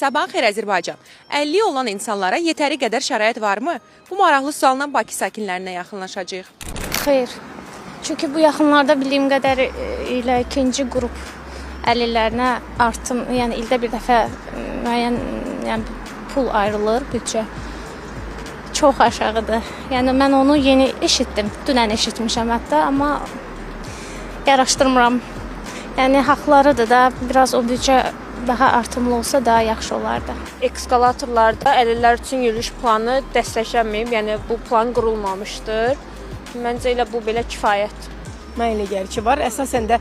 Sabahın xeyir Azərbaycan. 50 olan insanlara yetəri qədər şərait varmı? Bu maraqlı sualla Bakı sakinlərinə yaxınlaşacağıq. Xeyr. Çünki bu yaxınlarda bildiyim qədər ilə ikinci qrup 50-lərinə artım, yəni ildə bir dəfə müəyyən pul ayrılır, büdcə. Çox aşağıdır. Yəni mən onu yeni eşitdim, dünən eşitmişəm hətta, amma araşdırmıram. Yəni haqlarıdır da, biraz o büdcə daha artımlı olsa daha yaxşı olardı. Eskalatorlarda 50-lər üçün yürüyüş planı dəstəklənməyib, yəni bu plan qurulmamışdır. Məncə elə bu belə kifayət. Mən elə gəlir ki, var. Əsasən də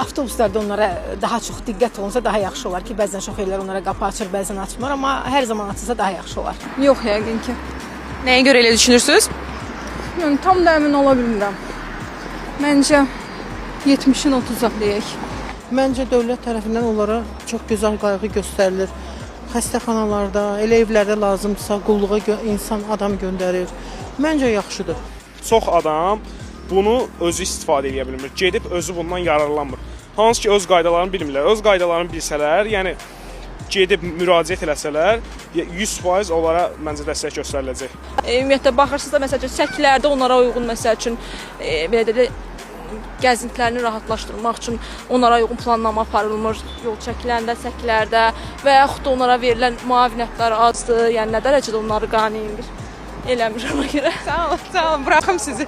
avtobuslarda onlara daha çox diqqət olunsa daha yaxşı olar ki, bəzən şoferlər onlara qapı açır, bəzən açmır, amma hər zaman açılsa daha yaxşı olar. Yox, yəqin ki. Nəyə görə elə düşünürsünüz? Yəni, tam da əmin ola bilmirəm. Məncə 70-in 30-a deyək. Məncə dövlət tərəfindən onlara çox gözəl qayğı göstərilir. Xəstəxanalarda, elə evlərdə lazımdırsa qulluğa insan adam göndərir. Məncə yaxşıdır. Çox adam bunu özü istifadə edə bilmir. Gedib özü bundan yararlanmır. Hansı ki öz qaydalarını bilmirlər. Öz qaydalarını bilsələr, yəni gedib müraciət eləsələr, 100% onlara məncə dəstək göstəriləcək. Ümumiyyətlə baxırsınız da məsəl üçün səkilərdə onlara uyğun məsəl üçün belə də gəzintilərini rahatlaşdırmaq üçün onlara uyğun planlama aparılmır yol çəkilərində, səkilərdə və yaxud da onlara verilən müavinətlər azdır. Yəni nə dərəcədə onları qane eləmir ona görə. Sağ olun, buraxım sizi.